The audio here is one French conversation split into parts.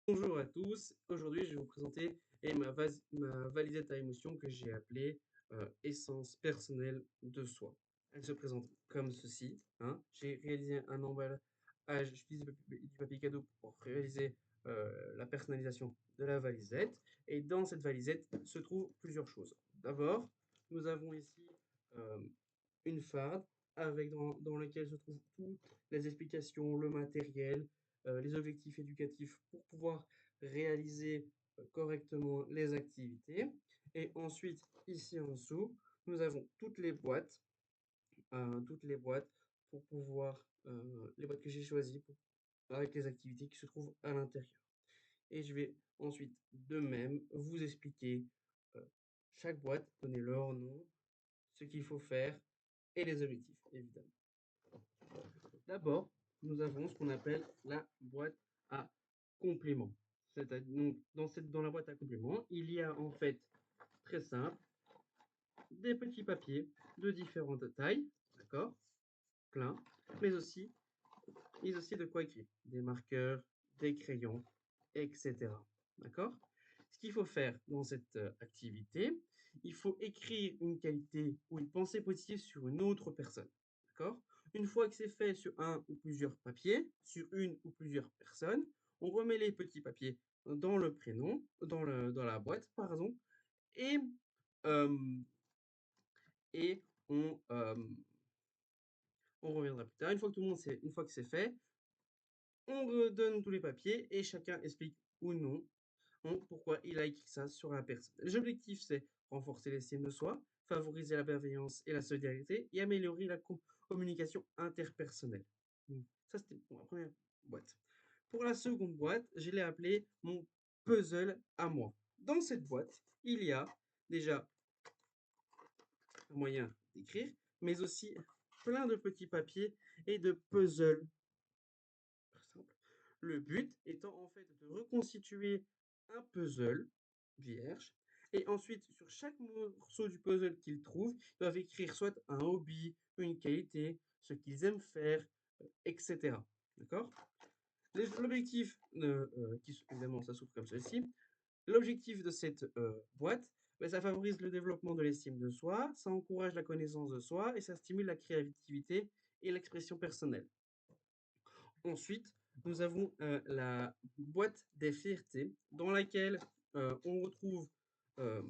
Bonjour à tous, aujourd'hui je vais vous présenter ma validette à émotion que j'ai appelée Essence personnelle de soi. Elle se présente comme ceci, hein. J'ai réalisé un emballage, j'utilise du papier cadeau pour réaliser la personnalisation de la valisette. Et dans cette valisette se trouvent plusieurs choses. D'abord, nous avons ici euh, une farde dans laquelle se trouvent toutes les explications, le matériel, les objectifs éducatifs pour pouvoir réaliser correctement les activités. Et ensuite, ici en dessous, nous avons toutes les boîtes pour pouvoir, les boîtes que j'ai choisies avec les activités qui se trouvent à l'intérieur. Et je vais ensuite de même vous expliquer euh, chaque boîte, donner leur nom, ce qu'il faut faire et les objectifs, évidemment. D'abord, nous avons ce qu'on appelle la boîte à compléments. Donc, dans la boîte à compléments, il y a en fait, très simple, des petits papiers de différentes tailles, d'accord, plein, mais aussi de quoi écrire, des marqueurs, des crayons, etc. D'accord? Ce qu'il faut faire dans cette activité, il faut écrire une qualité ou une pensée positive sur une autre personne. D'accord? Une fois que c'est fait sur un ou plusieurs papiers, sur une ou plusieurs personnes, on remet les petits papiers dans le prénom, dans la boîte, pardon, et, euh, et on reviendra plus tard. Une fois que c'est fait, on redonne tous les papiers et chacun explique ou non pourquoi il a écrit ça sur la personne. L'objectif, c'est renforcer l'estime de soi, favoriser la bienveillance et la solidarité et améliorer la communication interpersonnelle. Ça, c'était pour la première boîte. Pour la seconde boîte, je l'ai appelée mon puzzle à moi. Dans cette boîte, il y a déjà un moyen d'écrire, mais aussi plein de petits papiers et de puzzles. Le but étant en fait de reconstituer un puzzle vierge et ensuite sur chaque morceau du puzzle qu'ils trouvent, ils doivent écrire soit un hobby, une qualité, ce qu'ils aiment faire, etc. D'accord? L'objectif, évidemment, ça s'ouvre comme ceci. L'objectif de cette boîte, ben, ça favorise le développement de l'estime de soi, ça encourage la connaissance de soi et ça stimule la créativité et l'expression personnelle. Ensuite, nous avons la boîte des fiertés dans laquelle on retrouve euh,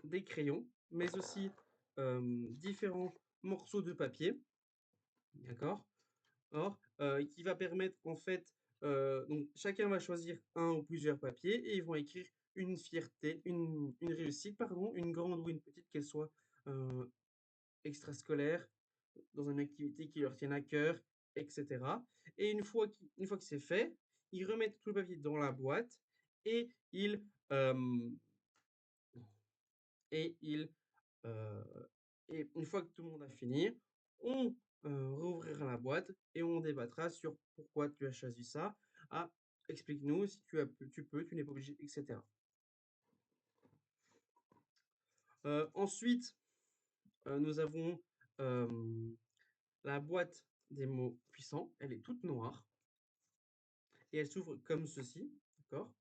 des crayons, mais aussi différents morceaux de papier, d'accord? Or, qui va permettre en fait, donc chacun va choisir un ou plusieurs papiers et ils vont écrire une fierté, une réussite, pardon, une grande ou une petite, qu'elle soit euh, extrascolaire, dans une activité qui leur tienne à cœur, etc. Et une fois que c'est fait, ils remettent tout le papier dans la boîte et euh, et ils, euh, et une fois que tout le monde a fini, on rouvrira la boîte et on débattra sur pourquoi tu as choisi ça. Ah, explique-nous si tu n'es pas obligé, etc. Ensuite, nous avons euh, la boîte des mots puissants. Elle est toute noire et elle s'ouvre comme ceci, d'accord?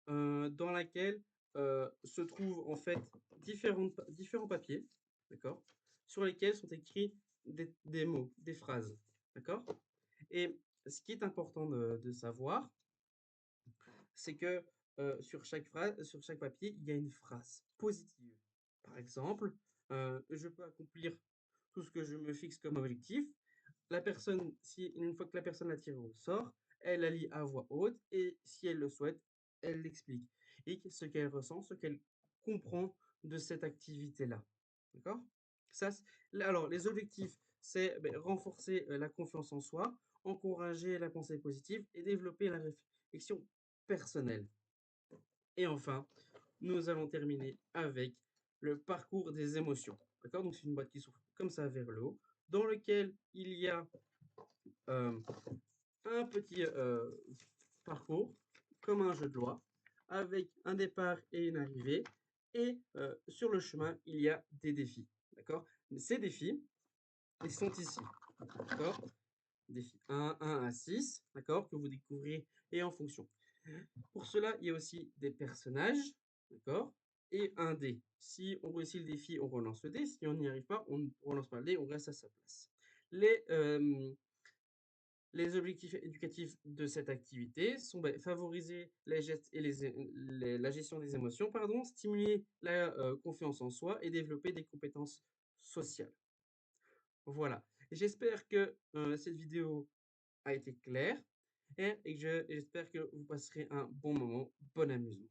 Dans laquelle se trouvent en fait différents papiers, d'accord? Sur lesquels sont écrits des mots, des phrases, d'accord? Et ce qui est important de savoir, c'est que sur chaque papier, il y a une phrase positive. Par exemple, je peux accomplir tout ce que je me fixe comme objectif. Une fois que la personne la tire au sort, elle la lit à voix haute et si elle le souhaite, elle l'explique. Et ce qu'elle ressent, ce qu'elle comprend de cette activité-là. D'accord? Alors, les objectifs, c'est ben, renforcer la confiance en soi, encourager la pensée positive et développer la réflexion personnelle. Et enfin, nous allons terminer avec le parcours des émotions. D'accord? Donc, c'est une boîte qui s'ouvre comme ça vers le haut, dans lequel il y a euh, un petit parcours, comme un jeu de loi, avec un départ et une arrivée. Et sur le chemin, il y a des défis. D'accord? Ces défis, ils sont ici. D'accord? Défi 1 à 6, d'accord? Que vous découvrez et en fonction. Pour cela, il y a aussi des personnages, d'accord? Et un dé. Si on réussit le défi, on relance le dé. Si on n'y arrive pas, on ne relance pas le dé, on reste à sa place. Les, les objectifs éducatifs de cette activité sont favoriser les gestes et la gestion des émotions, pardon, stimuler la confiance en soi et développer des compétences sociales. Voilà. J'espère que cette vidéo a été claire et j'espère que vous passerez un bon moment, bon amusement.